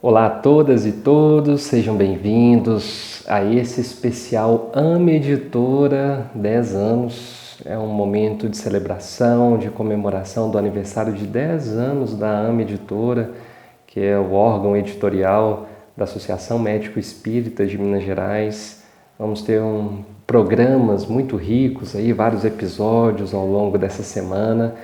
Olá a todas e todos, sejam bem-vindos a esse especial AME Editora 10 anos. É um momento de celebração, de comemoração do aniversário de 10 anos da AME Editora, que é o órgão editorial da Associação Médico Espírita de Minas Gerais. Vamos ter programas muito ricos, vários episódios ao longo dessa semana,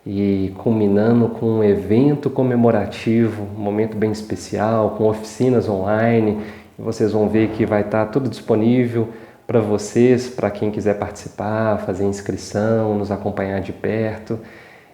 e culminando com um evento comemorativo, um momento bem especial, com oficinas online. Vocês vão ver que vai estar tudo disponível para vocês, para quem quiser participar, fazer inscrição, nos acompanhar de perto.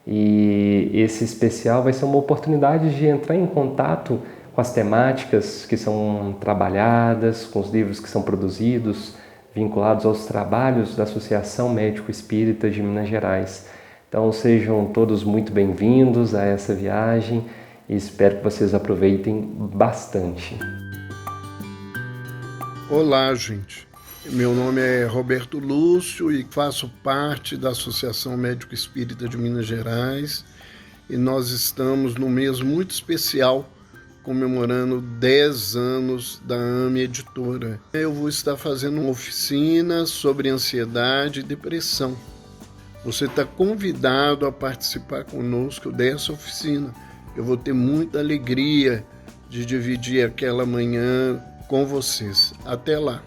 E esse especial vai ser uma oportunidade de entrar em contato com as temáticas que são trabalhadas, com os livros que são produzidos, vinculados aos trabalhos da Associação Médico Espírita de Minas Gerais. Então sejam todos muito bem-vindos a essa viagem e espero que vocês aproveitem bastante. Olá, gente. Meu nome é Roberto Lúcio e faço parte da Associação Médico Espírita de Minas Gerais, e nós estamos num mês muito especial, comemorando 10 anos da AME Editora. Eu vou estar fazendo uma oficina sobre ansiedade e depressão. Você está convidado a participar conosco dessa oficina. Eu vou ter muita alegria de dividir aquela manhã com vocês. Até lá!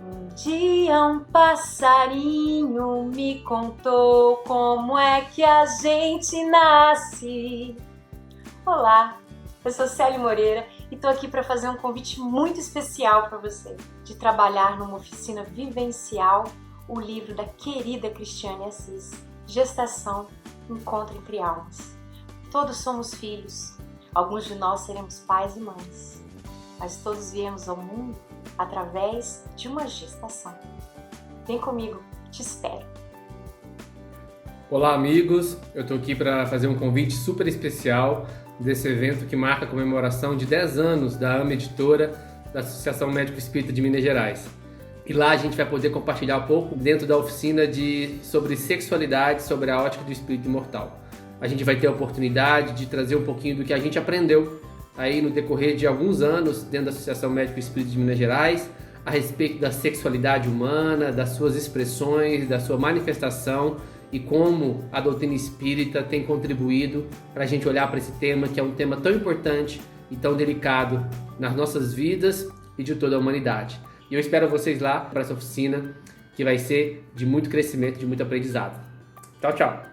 Um dia um passarinho me contou como é que a gente nasce. Olá, eu sou Célia Moreira e estou aqui para fazer um convite muito especial para você, de trabalhar numa oficina vivencial o livro da querida Cristiane Assis, Gestação, Encontro entre Almas. Todos somos filhos, alguns de nós seremos pais e mães, mas todos viemos ao mundo através de uma gestação. Vem comigo, te espero. Olá amigos, eu estou aqui para fazer um convite super especial desse evento que marca a comemoração de 10 anos da AME Editora da Associação Médico Espírita de Minas Gerais. E lá a gente vai poder compartilhar um pouco dentro da oficina sobre sexualidade, sobre a ótica do espírito imortal. A gente vai ter a oportunidade de trazer um pouquinho do que a gente aprendeu aí no decorrer de alguns anos dentro da Associação Médico Espírita de Minas Gerais, a respeito da sexualidade humana, das suas expressões, da sua manifestação, e como a doutrina espírita tem contribuído para a gente olhar para esse tema, que é um tema tão importante e tão delicado nas nossas vidas e de toda a humanidade. E eu espero vocês lá para essa oficina, que vai ser de muito crescimento, de muito aprendizado. Tchau, tchau!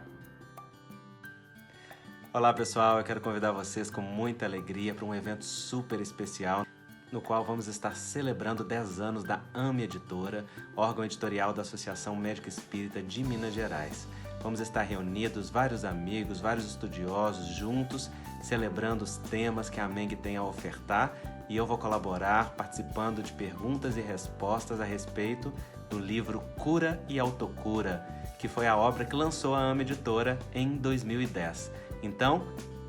Olá pessoal, eu quero convidar vocês com muita alegria para um evento super especial, no qual vamos estar celebrando 10 anos da AME Editora, órgão editorial da Associação Médico Espírita de Minas Gerais. Vamos estar reunidos, vários amigos, vários estudiosos juntos, celebrando os temas que a MENG tem a ofertar, e eu vou colaborar participando de perguntas e respostas a respeito do livro Cura e Autocura, que foi a obra que lançou a AME Editora em 2010. Então,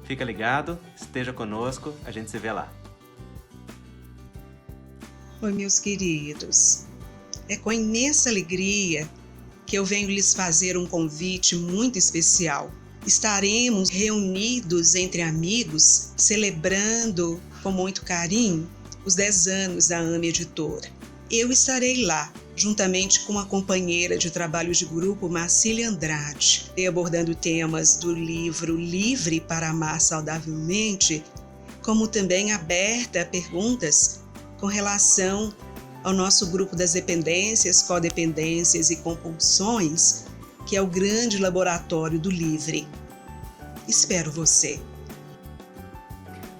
fica ligado, esteja conosco, a gente se vê lá. Oi, meus queridos, é com imensa alegria que eu venho lhes fazer um convite muito especial. Estaremos reunidos entre amigos, celebrando com muito carinho os 10 anos da AME Editora. Eu estarei lá, juntamente com a companheira de trabalho de grupo, Marcília Andrade, abordando temas do livro Livre para Amar Saudavelmente, como também aberta a perguntas com relação ao nosso grupo das dependências, codependências e compulsões, que é o grande laboratório do Livre. Espero você!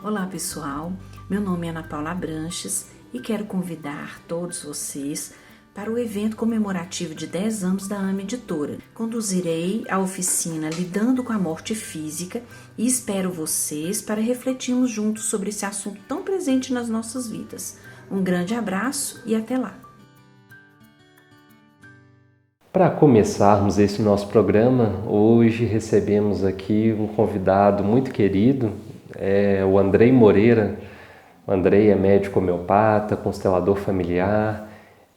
Olá pessoal, meu nome é Ana Paula Branches e quero convidar todos vocês para o evento comemorativo de 10 anos da AME Editora. Conduzirei a oficina Lidando com a Morte Física e espero vocês para refletirmos juntos sobre esse assunto tão presente nas nossas vidas. Um grande abraço e até lá! Para começarmos esse nosso programa, hoje recebemos aqui um convidado muito querido, o Andrei Moreira. O Andrei é médico homeopata, constelador familiar,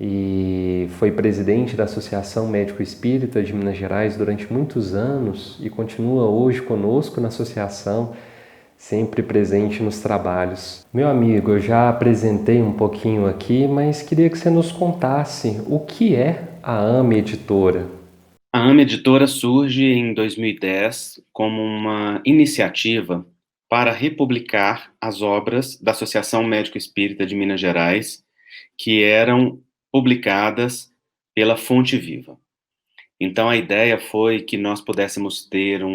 e foi presidente da Associação Médico Espírita de Minas Gerais durante muitos anos e continua hoje conosco na associação, sempre presente nos trabalhos. Meu amigo, eu já apresentei um pouquinho aqui, mas queria que você nos contasse o que é a AME Editora. A AME Editora surge em 2010 como uma iniciativa para republicar as obras da Associação Médico Espírita de Minas Gerais, que eram publicadas pela Fonte Viva. Então, a ideia foi que nós pudéssemos ter um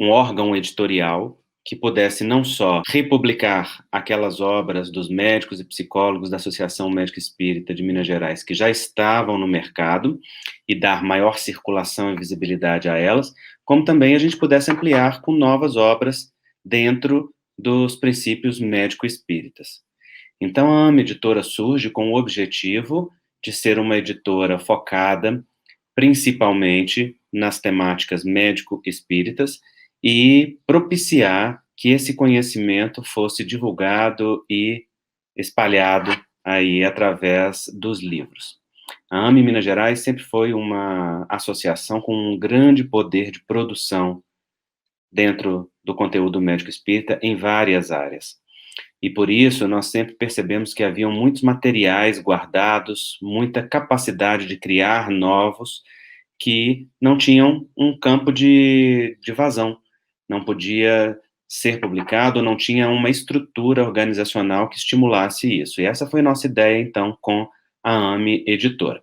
órgão editorial que pudesse não só republicar aquelas obras dos médicos e psicólogos da Associação Médica Espírita de Minas Gerais que já estavam no mercado e dar maior circulação e visibilidade a elas, como também a gente pudesse ampliar com novas obras dentro dos princípios médico-espíritas. Então, a AME Editora surge com o objetivo de ser uma editora focada principalmente nas temáticas médico-espíritas e propiciar que esse conhecimento fosse divulgado e espalhado aí através dos livros. A AME Minas Gerais sempre foi uma associação com um grande poder de produção dentro do conteúdo médico espírita em várias áreas. E por isso nós sempre percebemos que haviam muitos materiais guardados, muita capacidade de criar novos, que não tinham um campo de vazão, não podia ser publicado, não tinha uma estrutura organizacional que estimulasse isso. E essa foi a nossa ideia, então, com a AME Editora.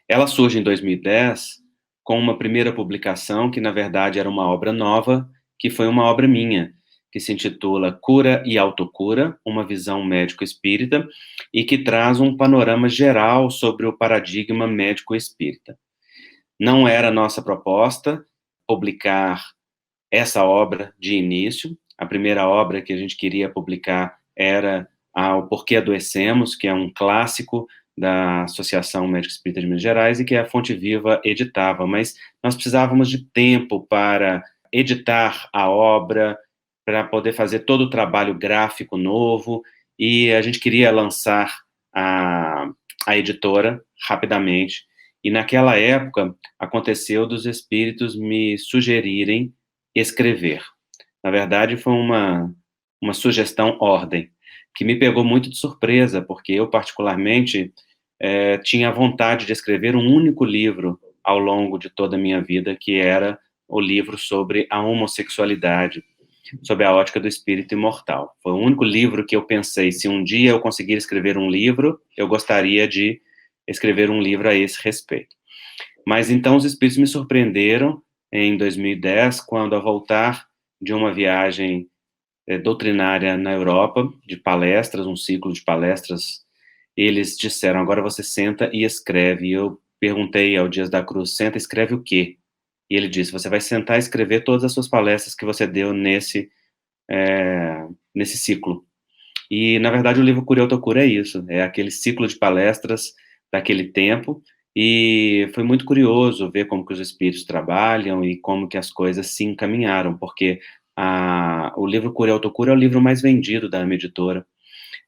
Ela surge em 2010 com uma primeira publicação, que na verdade era uma obra nova, que foi uma obra minha, que se intitula Cura e Autocura, uma visão médico-espírita, e que traz um panorama geral sobre o paradigma médico-espírita. Não era nossa proposta publicar essa obra de início. A primeira obra que a gente queria publicar era O Porquê Adoecemos, que é um clássico da Associação Médica Espírita de Minas Gerais e que a Fonte Viva editava, mas nós precisávamos de tempo para editar a obra, para poder fazer todo o trabalho gráfico novo, e a gente queria lançar a editora rapidamente. E naquela época aconteceu dos espíritos me sugerirem escrever. Na verdade, foi uma sugestão ordem, que me pegou muito de surpresa, porque eu, particularmente, tinha vontade de escrever um único livro ao longo de toda a minha vida, que era o livro sobre a homossexualidade, sob a ótica do espírito imortal. Foi o único livro que eu pensei, se um dia eu conseguir escrever um livro, eu gostaria de escrever um livro a esse respeito. Mas então os espíritos me surpreenderam em 2010, quando, ao voltar de uma viagem doutrinária na Europa, de palestras, um ciclo de palestras, eles disseram, agora você senta e escreve. E eu perguntei ao Dias da Cruz, senta e escreve o quê? E ele disse, você vai sentar e escrever todas as suas palestras que você deu nesse ciclo. E, na verdade, o livro Cura e Autocura é isso, é aquele ciclo de palestras daquele tempo, e foi muito curioso ver como que os espíritos trabalham e como que as coisas se encaminharam, porque o livro Cura e Autocura é o livro mais vendido da AME Editora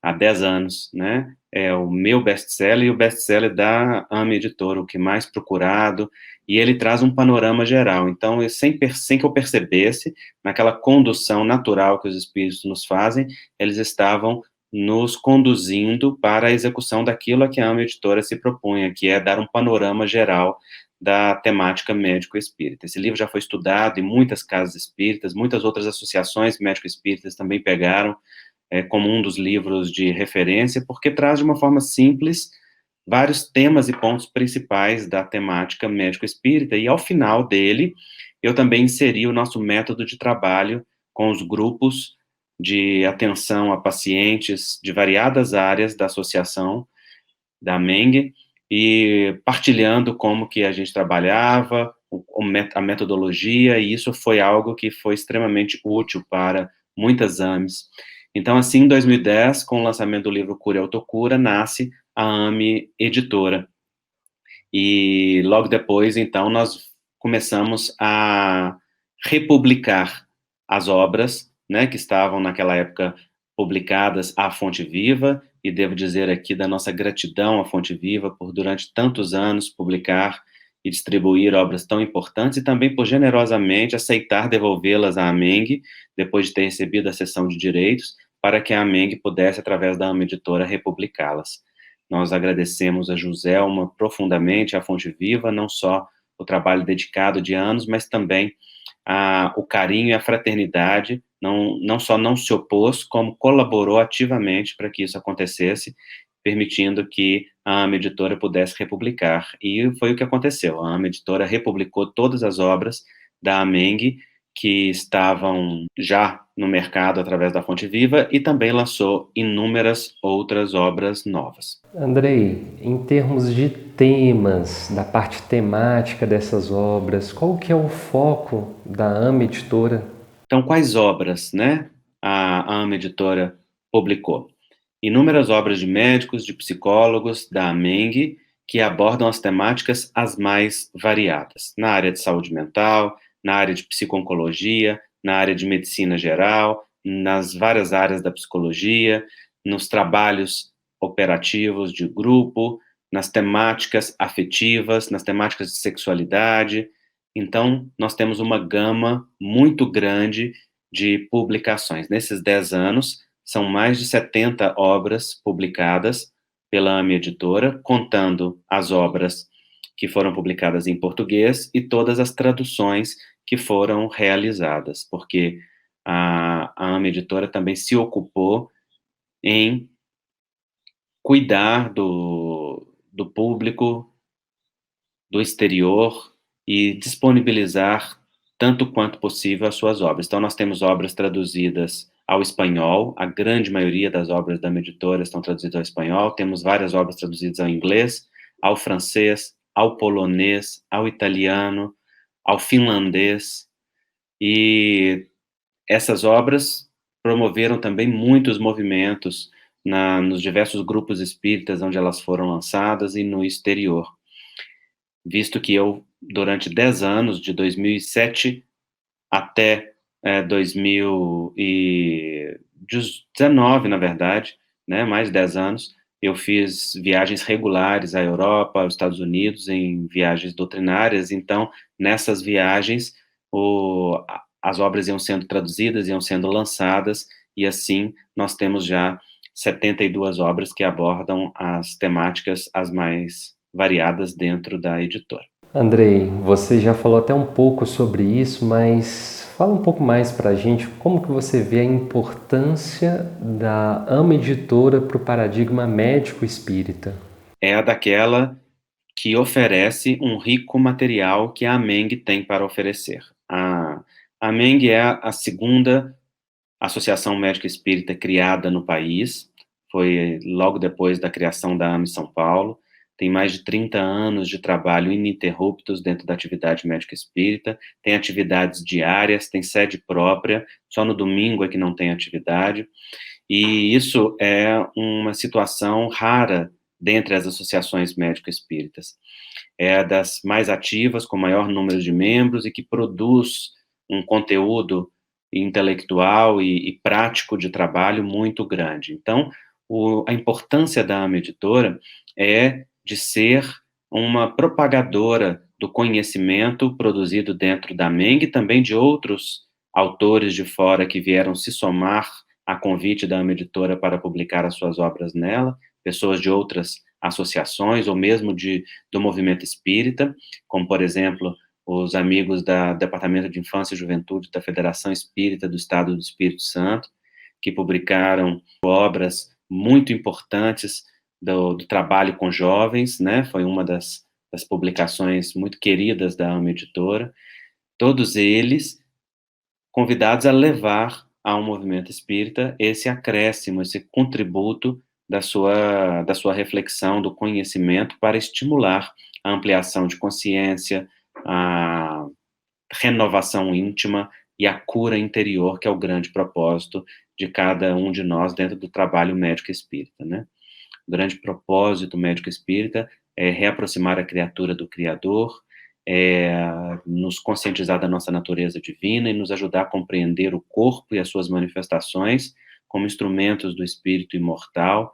há 10 anos, né? É o meu best-seller e o best-seller da AME Editora, o que mais procurado, e ele traz um panorama geral. Então, sem que eu percebesse, naquela condução natural que os espíritos nos fazem, eles estavam nos conduzindo para a execução daquilo a que a AME Editora se propunha, que é dar um panorama geral da temática médico-espírita. Esse livro já foi estudado em muitas casas espíritas, muitas outras associações médico-espíritas também pegaram como um dos livros de referência, porque traz de uma forma simples vários temas e pontos principais da temática médico-espírita, e ao final dele, eu também inseri o nosso método de trabalho com os grupos de atenção a pacientes de variadas áreas da associação, da MENG, e partilhando como que a gente trabalhava, a metodologia, e isso foi algo que foi extremamente útil para muitas AMEs. Então, assim, em 2010, com o lançamento do livro Cura e Autocura, nasce a AME Editora. E logo depois, então, nós começamos a republicar as obras, né, que estavam naquela época publicadas à Fonte Viva, e devo dizer aqui da nossa gratidão à Fonte Viva por, durante tantos anos, publicar e distribuir obras tão importantes e também por generosamente aceitar devolvê-las à AMENG, depois de ter recebido a cessão de direitos, para que a AMENG pudesse, através da AMA Editora, republicá-las. Nós agradecemos a Joselma profundamente, à Fonte Viva, não só o trabalho dedicado de anos, mas também o carinho e a fraternidade, não só não se opôs, como colaborou ativamente para que isso acontecesse, permitindo que a AMA Editora pudesse republicar. E foi o que aconteceu. A AMA Editora republicou todas as obras da AMENG, que estavam já no mercado através da Fonte Viva, e também lançou inúmeras outras obras novas. Andrei, em termos de temas, da parte temática dessas obras, qual que é o foco da AMA Editora? Então, quais obras, né, a AMA Editora publicou? Inúmeras obras de médicos, de psicólogos, da AMENG, que abordam as temáticas as mais variadas, na área de saúde mental, na área de psico-oncologia, na área de medicina geral, nas várias áreas da psicologia, nos trabalhos operativos de grupo, nas temáticas afetivas, nas temáticas de sexualidade. Então, nós temos uma gama muito grande de publicações. Nesses 10 anos, são mais de 70 obras publicadas pela AMA Editora, contando as obras que foram publicadas em português e todas as traduções que foram realizadas, porque a AMA Editora também se ocupou em cuidar do público do exterior e disponibilizar tanto quanto possível as suas obras. Então, nós temos obras traduzidas ao espanhol, a grande maioria das obras da AMA Editora estão traduzidas ao espanhol, temos várias obras traduzidas ao inglês, ao francês, ao polonês, ao italiano, ao finlandês, e essas obras promoveram também muitos movimentos nos diversos grupos espíritas onde elas foram lançadas e no exterior, visto que eu, durante 10 anos, de 2007 até 2019, na verdade, né, mais de 10 anos, eu fiz viagens regulares à Europa, aos Estados Unidos, em viagens doutrinárias. Então, nessas viagens, as obras iam sendo traduzidas, iam sendo lançadas, e assim nós temos já 72 obras que abordam as temáticas as mais variadas dentro da editora. Andrei, você já falou até um pouco sobre isso, mas fala um pouco mais para a gente como que você vê a importância da AMA Editora para o paradigma médico espírita. É a daquela que oferece um rico material que a AMENG tem para oferecer. A AMENG é a segunda associação médica espírita criada no país, foi logo depois da criação da AMA em São Paulo, tem mais de 30 anos de trabalho ininterruptos dentro da atividade médica espírita, tem atividades diárias, tem sede própria, só no domingo é que não tem atividade, e isso é uma situação rara dentre as associações médico-espíritas. É das mais ativas, com maior número de membros, e que produz um conteúdo intelectual e prático de trabalho muito grande. Então, a importância da AMA Editora é de ser uma propagadora do conhecimento produzido dentro da AMENG, e também de outros autores de fora que vieram se somar a convite da AMA Editora para publicar as suas obras nela, pessoas de outras associações, ou mesmo do movimento espírita, como, por exemplo, os amigos do Departamento de Infância e Juventude da Federação Espírita do Estado do Espírito Santo, que publicaram obras muito importantes do trabalho com jovens, né? Foi uma das publicações muito queridas da AMA Editora. Todos eles convidados a levar ao movimento espírita esse acréscimo, esse contributo da sua reflexão, do conhecimento, para estimular a ampliação de consciência, a renovação íntima e a cura interior, que é o grande propósito de cada um de nós dentro do trabalho médico espírita, né? O grande propósito médico espírita é reaproximar a criatura do Criador, nos conscientizar da nossa natureza divina e nos ajudar a compreender o corpo e as suas manifestações como instrumentos do espírito imortal,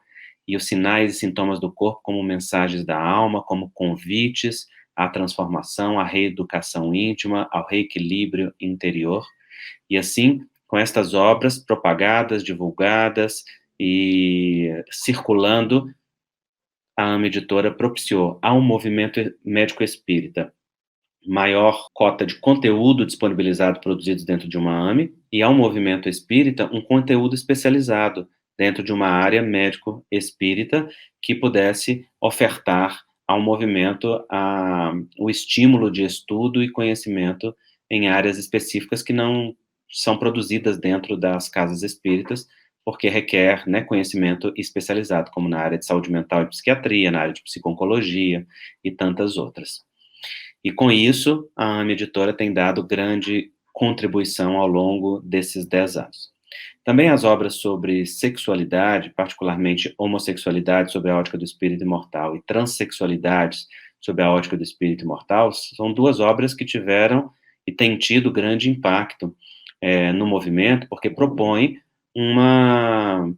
e os sinais e sintomas do corpo como mensagens da alma, como convites à transformação, à reeducação íntima, ao reequilíbrio interior. E assim, com estas obras propagadas, divulgadas e circulando, a AME Editora propiciou a um movimento médico espírita maior cota de conteúdo disponibilizado produzidos dentro de uma AME e ao movimento espírita um conteúdo especializado dentro de uma área médico espírita que pudesse ofertar ao movimento o estímulo de estudo e conhecimento em áreas específicas que não são produzidas dentro das casas espíritas, porque requer, né, conhecimento especializado, como na área de saúde mental e psiquiatria, na área de psico-oncologia e tantas outras. E com isso, a AME Editora tem dado grande contribuição ao longo desses 10 anos. Também as obras sobre sexualidade, particularmente homossexualidade sob a ótica do espírito imortal e transexualidades sob a ótica do espírito imortal, são duas obras que tiveram e têm tido grande impacto no movimento, porque propõem uma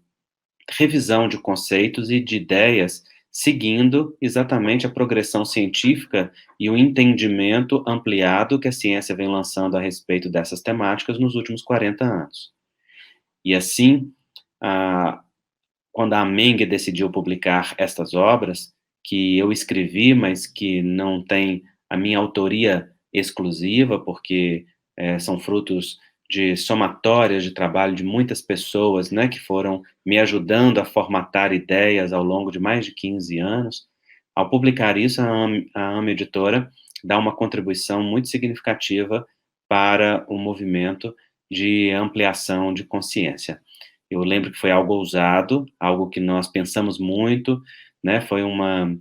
revisão de conceitos e de ideias seguindo exatamente a progressão científica e o entendimento ampliado que a ciência vem lançando a respeito dessas temáticas nos últimos 40 anos. E assim, quando a Meng decidiu publicar estas obras, que eu escrevi, mas que não tem a minha autoria exclusiva, porque são frutos de somatórias de trabalho de muitas pessoas, né, que foram me ajudando a formatar ideias ao longo de mais de 15 anos. Ao publicar isso, a AME Editora dá uma contribuição muito significativa para o movimento de ampliação de consciência. Eu lembro que foi algo ousado, algo que nós pensamos muito, né, foi uma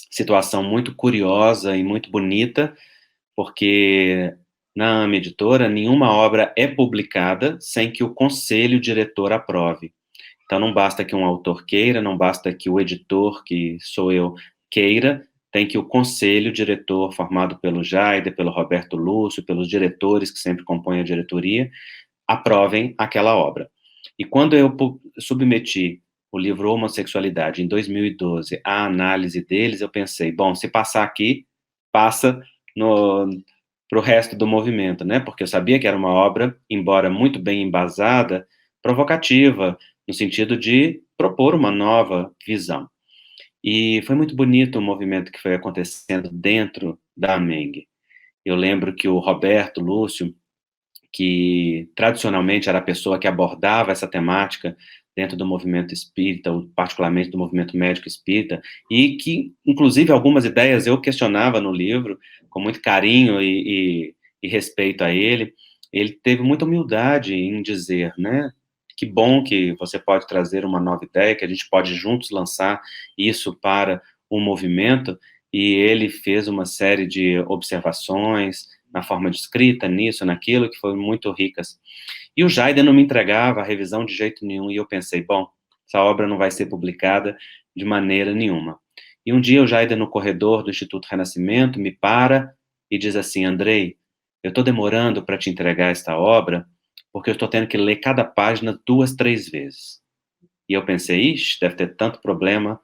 situação muito curiosa e muito bonita, porque na AME Editora, nenhuma obra é publicada sem que o conselho diretor aprove. Então, não basta que um autor queira, não basta que o editor, que sou eu, queira, tem que o conselho diretor, formado pelo Jaider, pelo Roberto Lúcio, pelos diretores que sempre compõem a diretoria, aprovem aquela obra. E quando eu submeti o livro Homossexualidade, em 2012, à análise deles, eu pensei, bom, se passar aqui, passa para o resto do movimento, né? Porque eu sabia que era uma obra, embora muito bem embasada, provocativa, no sentido de propor uma nova visão. E foi muito bonito o movimento que foi acontecendo dentro da Meng. Eu lembro que o Roberto Lúcio, que tradicionalmente era a pessoa que abordava essa temática dentro do movimento espírita, particularmente do movimento médico espírita, e que, inclusive, algumas ideias eu questionava no livro, com muito carinho e respeito a ele teve muita humildade em dizer, né, que bom que você pode trazer uma nova ideia, que a gente pode juntos lançar isso para o movimento, e ele fez uma série de observações na forma de escrita, nisso, naquilo, que foram muito ricas. E o Jaider não me entregava a revisão de jeito nenhum, e eu pensei, bom, essa obra não vai ser publicada de maneira nenhuma. E um dia o Jaider, no corredor do Instituto Renascimento, me para e diz assim, Andrei, eu estou demorando para te entregar esta obra, porque eu estou tendo que ler cada página 2, 3 vezes. E eu pensei, ixi, deve ter tanto problema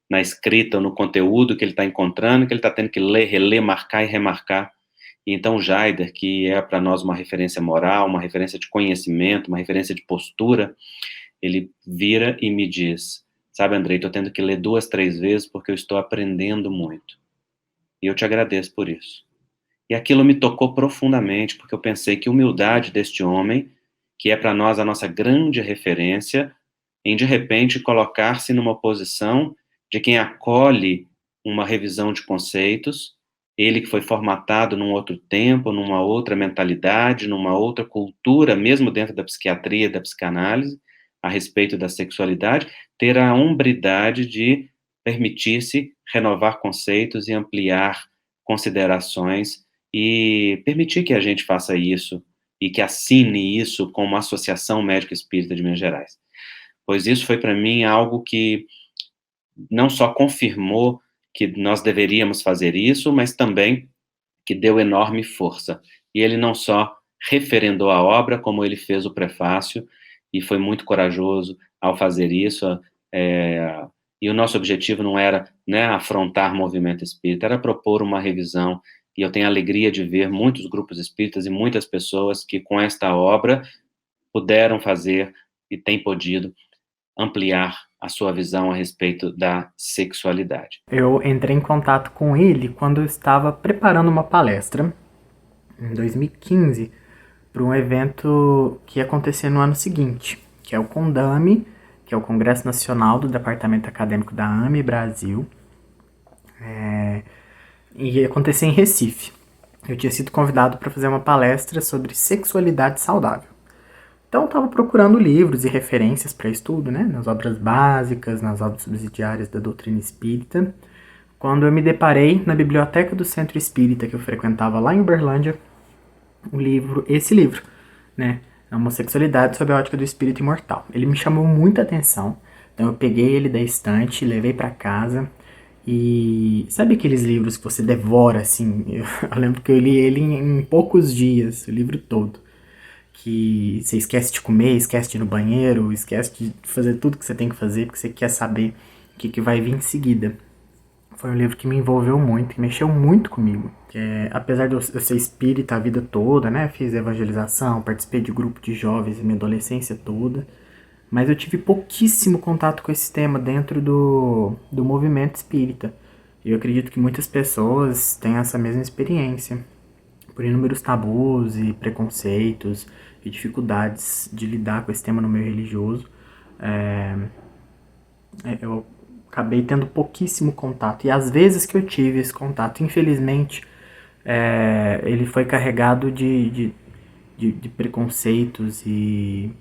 na escrita, no conteúdo que ele está encontrando, que ele está tendo que ler, reler, marcar e remarcar. E então o Jaider, que é para nós uma referência moral, uma referência de conhecimento, uma referência de postura, ele vira e me diz, sabe, Andrei, estou tendo que ler 2, 3 vezes porque eu estou aprendendo muito. E eu te agradeço por isso. E aquilo me tocou profundamente, porque eu pensei que humildade deste homem, que é para nós a nossa grande referência, em de repente colocar-se numa posição de quem acolhe uma revisão de conceitos, ele que foi formatado num outro tempo, numa outra mentalidade, numa outra cultura, mesmo dentro da psiquiatria, da psicanálise, a respeito da sexualidade, ter a hombridade de permitir-se renovar conceitos e ampliar considerações e permitir que a gente faça isso e que assine isso como Associação Médica Espírita de Minas Gerais. Pois isso foi para mim algo que não só confirmou que nós deveríamos fazer isso, mas também que deu enorme força. E ele não só referendou a obra, como ele fez o prefácio, e foi muito corajoso ao fazer isso, e o nosso objetivo não era, né, afrontar o movimento espírita, era propor uma revisão, e eu tenho a alegria de ver muitos grupos espíritas e muitas pessoas que com esta obra puderam fazer e têm podido ampliar a sua visão a respeito da sexualidade. Eu entrei em contato com ele quando eu estava preparando uma palestra, em 2015, para um evento que ia acontecer no ano seguinte, que é o CONDAME, que é o Congresso Nacional do Departamento Acadêmico da AME Brasil, e ia acontecer em Recife. Eu tinha sido convidado para fazer uma palestra sobre sexualidade saudável. Então eu estava procurando livros e referências para estudo, né, nas obras básicas, nas obras subsidiárias da doutrina espírita, quando eu me deparei na biblioteca do Centro Espírita que eu frequentava lá em Uberlândia, esse livro, né, A Homossexualidade sob a Ótica do Espírito Imortal. Ele me chamou muita atenção, então eu peguei ele da estante, levei para casa e sabe aqueles livros que você devora assim? Eu lembro que eu li ele em poucos dias, o livro todo. Que você esquece de comer, esquece de ir no banheiro, esquece de fazer tudo que você tem que fazer porque você quer saber o que vai vir em seguida. Foi um livro que me envolveu muito, que mexeu muito comigo. Apesar de eu ser espírita a vida toda, né, fiz evangelização, participei de grupo de jovens a minha adolescência toda, mas eu tive pouquíssimo contato com esse tema dentro do movimento espírita. E eu acredito que muitas pessoas têm essa mesma experiência, por inúmeros tabus e preconceitos e dificuldades de lidar com esse tema no meio religioso. Eu acabei tendo pouquíssimo contato. E às vezes que eu tive esse contato, infelizmente, ele foi carregado de preconceitos e...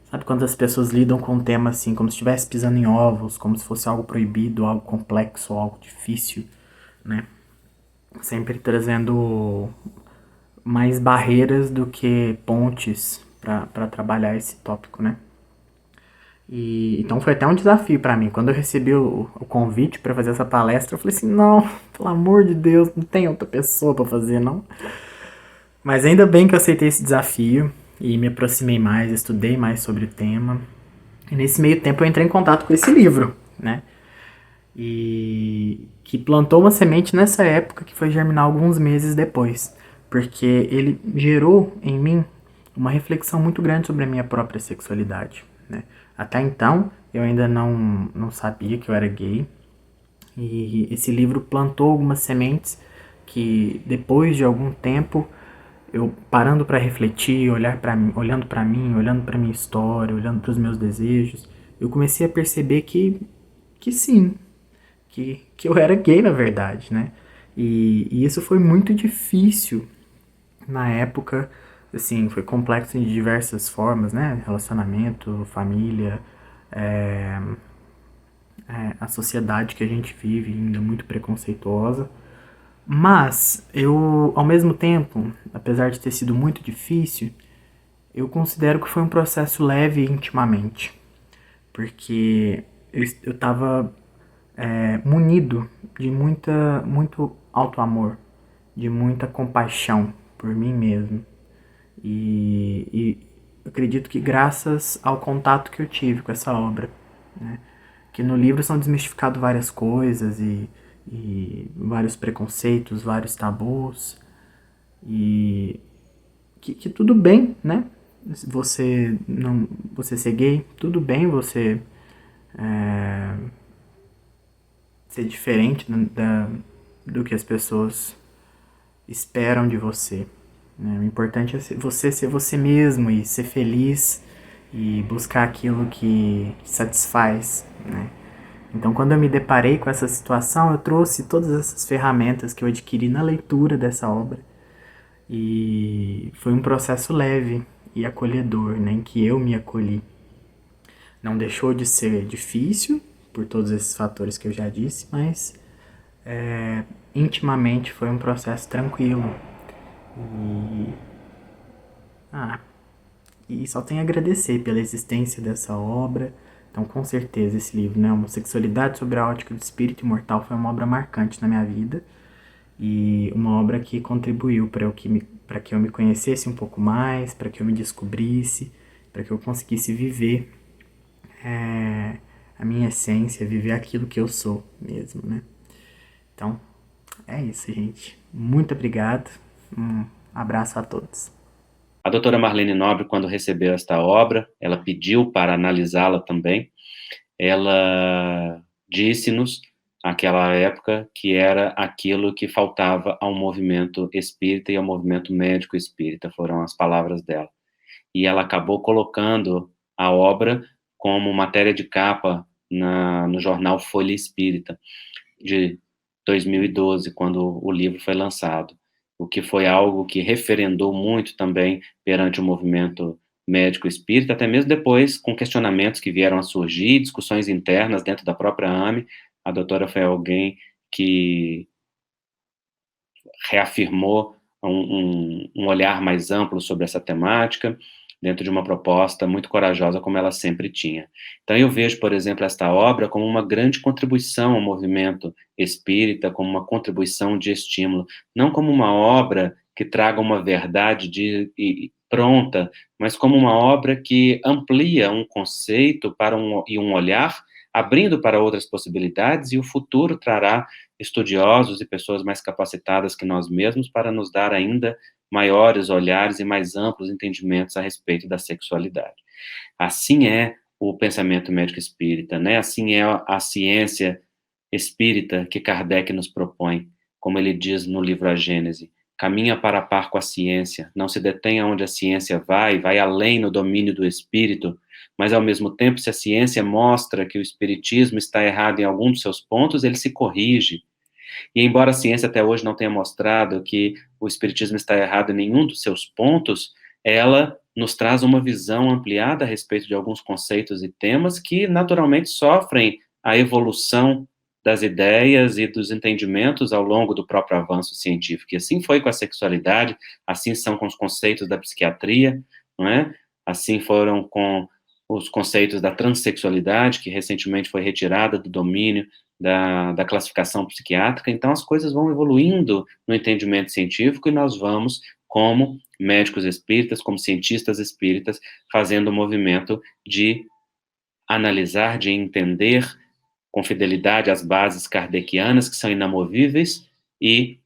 Sabe quando as pessoas lidam com um tema assim, como se estivesse pisando em ovos, como se fosse algo proibido, algo complexo, algo difícil, né? Sempre trazendo mais barreiras do que pontes para trabalhar esse tópico, né? Então foi até um desafio para mim. Quando eu recebi o convite para fazer essa palestra, eu falei assim, não, pelo amor de Deus, não tem outra pessoa para fazer, não. Mas ainda bem que eu aceitei esse desafio e me aproximei mais, estudei mais sobre o tema. E nesse meio tempo eu entrei em contato com esse livro, né? E que plantou uma semente nessa época que foi germinar alguns meses depois. Porque ele gerou em mim uma reflexão muito grande sobre a minha própria sexualidade, né? Até então, eu ainda não sabia que eu era gay. E esse livro plantou algumas sementes que, depois de algum tempo, eu parando para refletir, olhando para mim, olhando para minha história, olhando para os meus desejos, eu comecei a perceber que sim, que eu era gay na verdade, né? E isso foi muito difícil na época, assim, foi complexo de diversas formas, né? Relacionamento, família, a sociedade que a gente vive ainda muito preconceituosa. Mas eu, ao mesmo tempo, apesar de ter sido muito difícil, eu considero que foi um processo leve intimamente. Porque eu estava munido de muito auto-amor, de muita compaixão por mim mesmo. E eu acredito que graças ao contato que eu tive com essa obra, né, que no livro são desmistificadas várias coisas e vários preconceitos, vários tabus, e que tudo bem, né? Você ser gay, tudo bem você ser diferente do que as pessoas esperam de você, né? O importante é você ser você mesmo e ser feliz e buscar aquilo que satisfaz, né? Então, quando eu me deparei com essa situação, eu trouxe todas essas ferramentas que eu adquiri na leitura dessa obra. E foi um processo leve e acolhedor, né, em que eu me acolhi. Não deixou de ser difícil, por todos esses fatores que eu já disse, mas intimamente foi um processo tranquilo. E só tenho a agradecer pela existência dessa obra. Então, com certeza, esse livro, né, Homossexualidade sob a Ótica do Espírito Imortal, foi uma obra marcante na minha vida e uma obra que contribuiu para que eu me conhecesse um pouco mais, para que eu me descobrisse, para que eu conseguisse viver a minha essência, viver aquilo que eu sou mesmo, né? Então, é isso, gente. Muito obrigado. Um abraço a todos. A doutora Marlene Nobre, quando recebeu esta obra, ela pediu para analisá-la também. Ela disse-nos, naquela época, que era aquilo que faltava ao movimento espírita e ao movimento médico espírita, foram as palavras dela. E ela acabou colocando a obra como matéria de capa no jornal Folha Espírita, de 2012, quando o livro foi lançado, o que foi algo que referendou muito também perante o movimento médico espírita, até mesmo depois com questionamentos que vieram a surgir, discussões internas dentro da própria AME. A doutora foi alguém que reafirmou um olhar mais amplo sobre essa temática, dentro de uma proposta muito corajosa, como ela sempre tinha. Então, eu vejo, por exemplo, esta obra como uma grande contribuição ao movimento espírita, como uma contribuição de estímulo, não como uma obra que traga uma verdade pronta, mas como uma obra que amplia um conceito e um olhar, abrindo para outras possibilidades, e o futuro trará estudiosos e pessoas mais capacitadas que nós mesmos para nos dar ainda maiores olhares e mais amplos entendimentos a respeito da sexualidade. Assim é o pensamento médico espírita, né? Assim é a ciência espírita que Kardec nos propõe, como ele diz no livro A Gênese: caminha para a par com a ciência, não se detém onde a ciência vai além no domínio do espírito, mas ao mesmo tempo, se a ciência mostra que o espiritismo está errado em algum dos seus pontos, ele se corrige. E embora a ciência até hoje não tenha mostrado que o espiritismo está errado em nenhum dos seus pontos, ela nos traz uma visão ampliada a respeito de alguns conceitos e temas que naturalmente sofrem a evolução das ideias e dos entendimentos ao longo do próprio avanço científico. E assim foi com a sexualidade, assim são com os conceitos da psiquiatria, não é? Assim foram com os conceitos da transexualidade, que recentemente foi retirada do domínio da classificação psiquiátrica. Então, as coisas vão evoluindo no entendimento científico e nós vamos, como médicos espíritas, como cientistas espíritas, fazendo o movimento de analisar, de entender com fidelidade as bases kardecianas, que são inamovíveis, e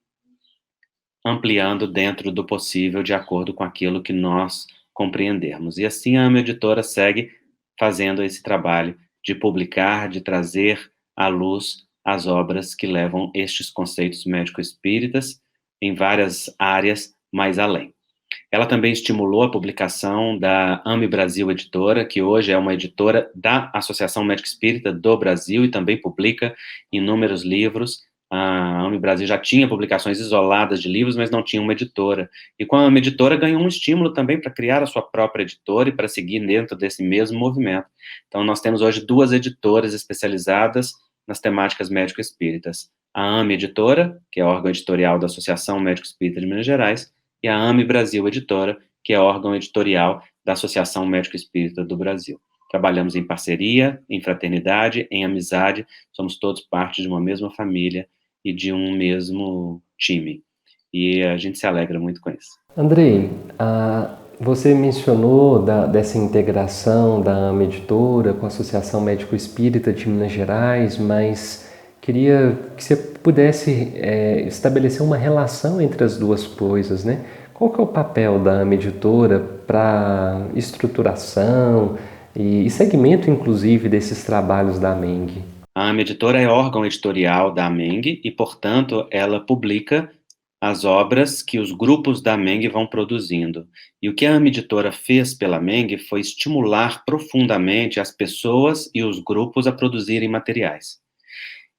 ampliando dentro do possível, de acordo com aquilo que nós compreendermos. E assim a AME Editora segue fazendo esse trabalho de publicar, de trazer à luz as obras que levam estes conceitos médico-espíritas em várias áreas mais além. Ela também estimulou a publicação da AME Brasil Editora, que hoje é uma editora da Associação Médica Espírita do Brasil e também publica inúmeros livros. A AME Brasil já tinha publicações isoladas de livros, mas não tinha uma editora. E com a AME Editora ganhou um estímulo também para criar a sua própria editora e para seguir dentro desse mesmo movimento. Então, nós temos hoje 2 editoras especializadas nas temáticas médico-espíritas. A AME Editora, que é órgão editorial da Associação Médico Espírita de Minas Gerais, e a AME Brasil Editora, que é órgão editorial da Associação Médico Espírita do Brasil. Trabalhamos em parceria, em fraternidade, em amizade, somos todos parte de uma mesma família e de um mesmo time. E a gente se alegra muito com isso. Andrei, você mencionou dessa integração da AME Editora com a Associação Médico Espírita de Minas Gerais, mas queria que você pudesse estabelecer uma relação entre as duas coisas, né? Qual que é o papel da AME Editora para estruturação e segmento, inclusive, desses trabalhos da AMENG? A AME Editora é órgão editorial da AMENG e, portanto, ela publica as obras que os grupos da AMENG vão produzindo. E o que a AME Editora fez pela AMENG foi estimular profundamente as pessoas e os grupos a produzirem materiais.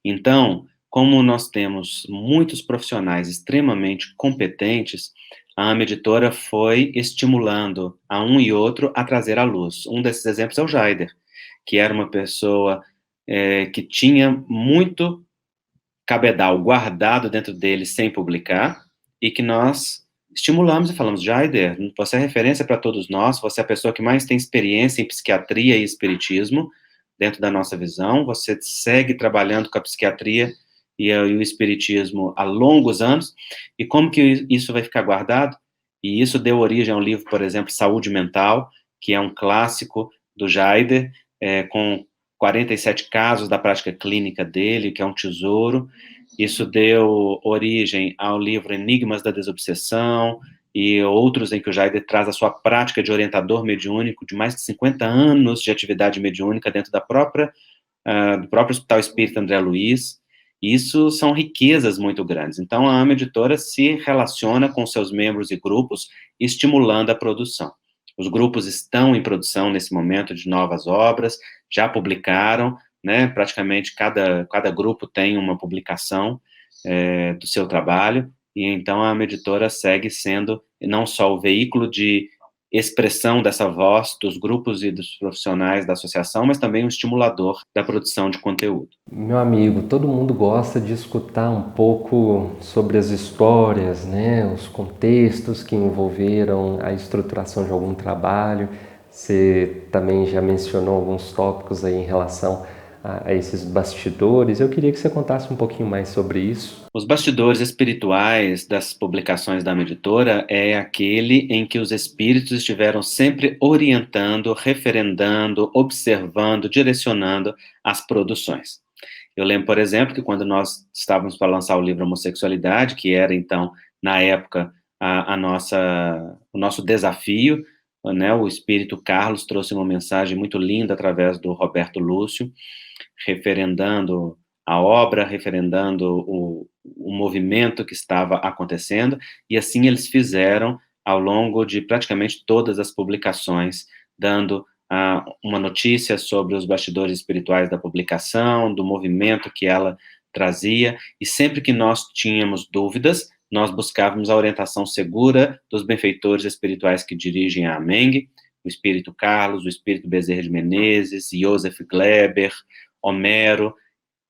Então, como nós temos muitos profissionais extremamente competentes, a AME Editora foi estimulando a um e outro a trazer à luz. Um desses exemplos é o Jaider, que era uma pessoa que tinha muito cabedal guardado dentro dele sem publicar, e que nós estimulamos e falamos: Jaider, você é referência para todos nós, você é a pessoa que mais tem experiência em psiquiatria e espiritismo, dentro da nossa visão, você segue trabalhando com a psiquiatria e o espiritismo há longos anos, e como que isso vai ficar guardado? E isso deu origem a um livro, por exemplo, Saúde Mental, que é um clássico do Jaider, com 47 casos da prática clínica dele, que é um tesouro. Isso deu origem ao livro Enigmas da Desobsessão e outros em que o Jader traz a sua prática de orientador mediúnico de mais de 50 anos de atividade mediúnica dentro do próprio Hospital Espírita André Luiz. Isso são riquezas muito grandes. Então, a AMA Editora se relaciona com seus membros e grupos, estimulando a produção. Os grupos estão em produção nesse momento de novas obras, já publicaram, né, praticamente cada grupo tem uma publicação do seu trabalho, e então a AMA Editora segue sendo não só o veículo de expressão dessa voz dos grupos e dos profissionais da associação, mas também um estimulador da produção de conteúdo. Meu amigo, todo mundo gosta de escutar um pouco sobre as histórias, né, os contextos que envolveram a estruturação de algum trabalho. Você também já mencionou alguns tópicos aí em relação a esses bastidores. Eu queria que você contasse um pouquinho mais sobre isso. Os bastidores espirituais das publicações da AMA Editora é aquele em que os espíritos estiveram sempre orientando, referendando, observando, direcionando as produções. Eu lembro, por exemplo, que quando nós estávamos para lançar o livro Homossexualidade, que era, então, na época, o nosso desafio, né, o espírito Carlos trouxe uma mensagem muito linda através do Roberto Lúcio, referendando a obra, referendando o movimento que estava acontecendo, e assim eles fizeram ao longo de praticamente todas as publicações, dando uma notícia sobre os bastidores espirituais da publicação, do movimento que ela trazia, e sempre que nós tínhamos dúvidas, nós buscávamos a orientação segura dos benfeitores espirituais que dirigem a AMENG, o Espírito Carlos, o Espírito Bezerra de Menezes, Joseph Gleber, Homero,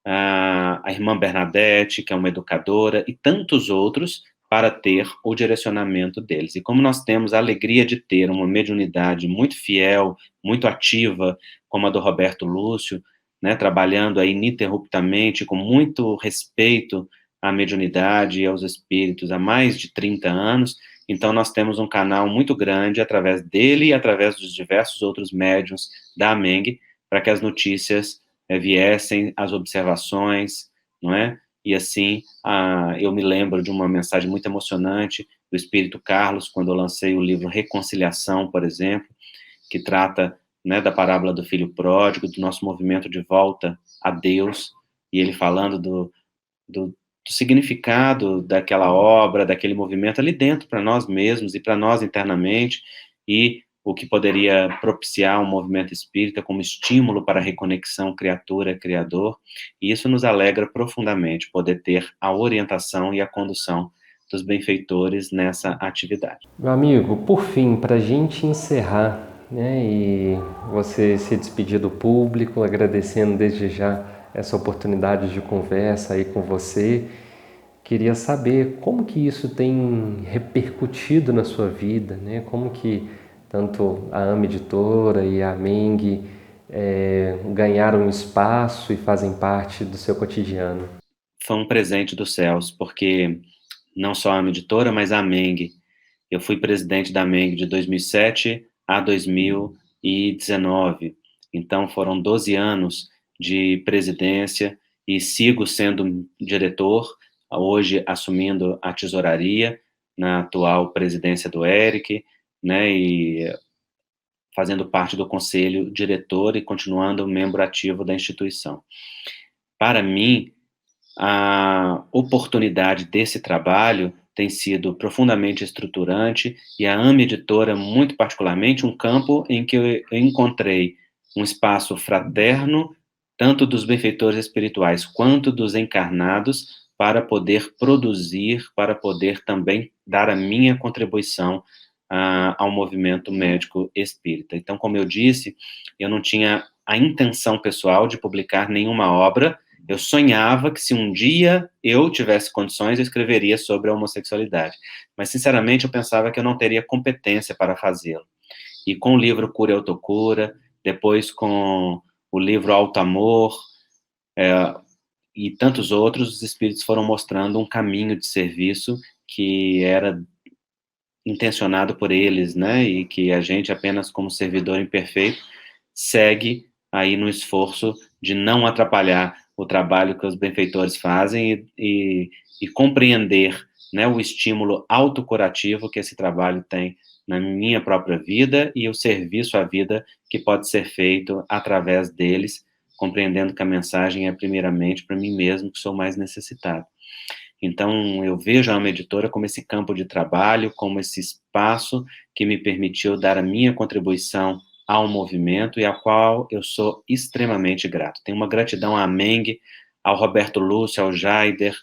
a irmã Bernadette, que é uma educadora, e tantos outros, para ter o direcionamento deles. E como nós temos a alegria de ter uma mediunidade muito fiel, muito ativa, como a do Roberto Lúcio, né, trabalhando aí ininterruptamente, com muito respeito à mediunidade e aos espíritos há mais de 30 anos, então nós temos um canal muito grande através dele e através dos diversos outros médiuns da AMENG, para que as notícias viessem, as observações, não é? E assim, eu me lembro de uma mensagem muito emocionante do Espírito Carlos, quando eu lancei o livro Reconciliação, por exemplo, que trata, né, da parábola do filho pródigo, do nosso movimento de volta a Deus, e ele falando do significado daquela obra, daquele movimento ali dentro, para nós mesmos e para nós internamente, e o que poderia propiciar um movimento espírita como estímulo para a reconexão criatura-criador, e isso nos alegra profundamente, poder ter a orientação e a condução dos benfeitores nessa atividade. Meu amigo, por fim, para a gente encerrar, né, e você se despedir do público, agradecendo desde já essa oportunidade de conversa aí com você, queria saber como que isso tem repercutido na sua vida, né, como que tanto a AMA Editora e a AMENG ganharam espaço e fazem parte do seu cotidiano. Foi um presente dos céus, porque não só a AMA Editora, mas a AMENG. Eu fui presidente da AMENG de 2007 a 2019. Então, foram 12 anos de presidência e sigo sendo diretor, hoje assumindo a tesouraria na atual presidência do Eric, né, e fazendo parte do conselho diretor e continuando membro ativo da instituição. Para mim, a oportunidade desse trabalho tem sido profundamente estruturante, e a AMA Editora, muito particularmente, um campo em que eu encontrei um espaço fraterno, tanto dos benfeitores espirituais quanto dos encarnados, para poder produzir, para poder também dar a minha contribuição ao movimento médico espírita. Então, como eu disse, eu não tinha a intenção pessoal de publicar nenhuma obra. Eu sonhava que se um dia eu tivesse condições, eu escreveria sobre a homossexualidade. Mas, sinceramente, eu pensava que eu não teria competência para fazê-lo. E com o livro Cura e Autocura, depois com o livro Alto Amor, e tantos outros, os espíritos foram mostrando um caminho de serviço que era intencionado por eles, né, e que a gente, apenas como servidor imperfeito, segue aí no esforço de não atrapalhar o trabalho que os benfeitores fazem e compreender, né, o estímulo autocurativo que esse trabalho tem na minha própria vida e o serviço à vida que pode ser feito através deles, compreendendo que a mensagem é primeiramente para mim mesmo, que sou mais necessitado. Então, eu vejo a AMA Editora como esse campo de trabalho, como esse espaço que me permitiu dar a minha contribuição ao movimento e a qual eu sou extremamente grato. Tenho uma gratidão à Meng, ao Roberto Lúcio, ao Jaider,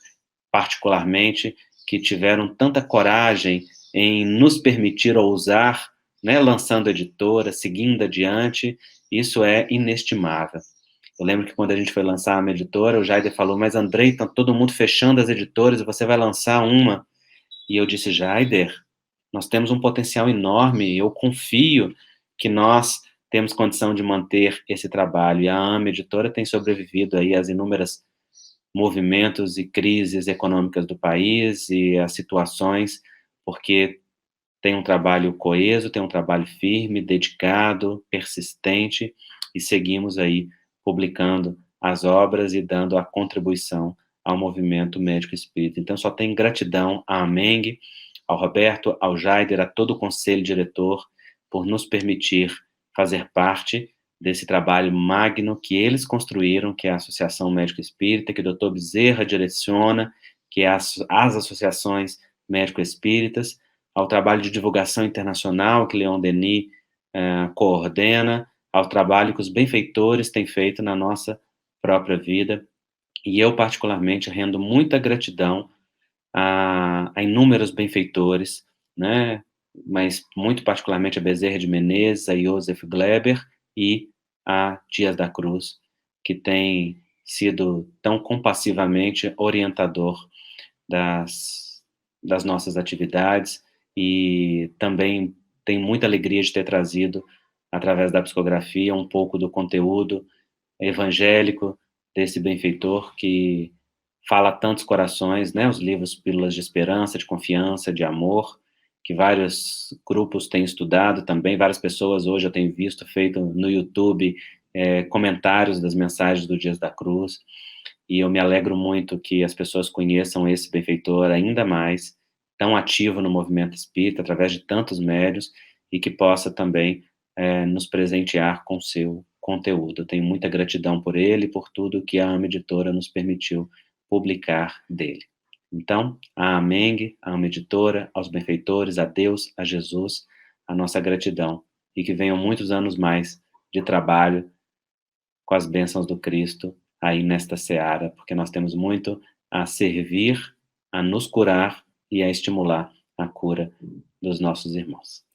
particularmente, que tiveram tanta coragem em nos permitir ousar, né, lançando a editora, seguindo adiante. Isso é inestimável. Eu lembro que quando a gente foi lançar uma editora, o Jaider falou, mas Andrei, tá todo mundo fechando as editoras e você vai lançar uma. E eu disse, Jaider, nós temos um potencial enorme, eu confio que nós temos condição de manter esse trabalho. E a AMA Editora tem sobrevivido aí às inúmeras movimentos e crises econômicas do país e as situações, porque tem um trabalho coeso, tem um trabalho firme, dedicado, persistente, e seguimos aí publicando as obras e dando a contribuição ao movimento médico espírita. Então, só tenho gratidão à Meng, ao Roberto, ao Jaider, a todo o conselho diretor, por nos permitir fazer parte desse trabalho magno que eles construíram, que é a Associação Médico Espírita, que o Dr. Bezerra direciona, que é as associações médico-espíritas, ao trabalho de divulgação internacional que Leon Denis coordena, ao trabalho que os benfeitores têm feito na nossa própria vida. E eu, particularmente, rendo muita gratidão a inúmeros benfeitores, né? Mas muito particularmente a Bezerra de Menezes, a Joseph Gleber e a Dias da Cruz, que tem sido tão compassivamente orientador das nossas atividades e também tem muita alegria de ter trazido, através da psicografia, um pouco do conteúdo evangélico desse benfeitor que fala a tantos corações, né? Os livros Pílulas de Esperança, de Confiança, de Amor, que vários grupos têm estudado também, várias pessoas hoje eu tenho visto, feito no YouTube, comentários das mensagens do Dias da Cruz, e eu me alegro muito que as pessoas conheçam esse benfeitor ainda mais, tão ativo no movimento espírita, através de tantos médios, e que possa também nos presentear com seu conteúdo. Eu tenho muita gratidão por ele e por tudo que a AMA Editora nos permitiu publicar dele. Então, a Meng, a AMA Editora, aos benfeitores, a Deus, a Jesus, a nossa gratidão, e que venham muitos anos mais de trabalho com as bênçãos do Cristo aí nesta seara, porque nós temos muito a servir, a nos curar e a estimular a cura dos nossos irmãos.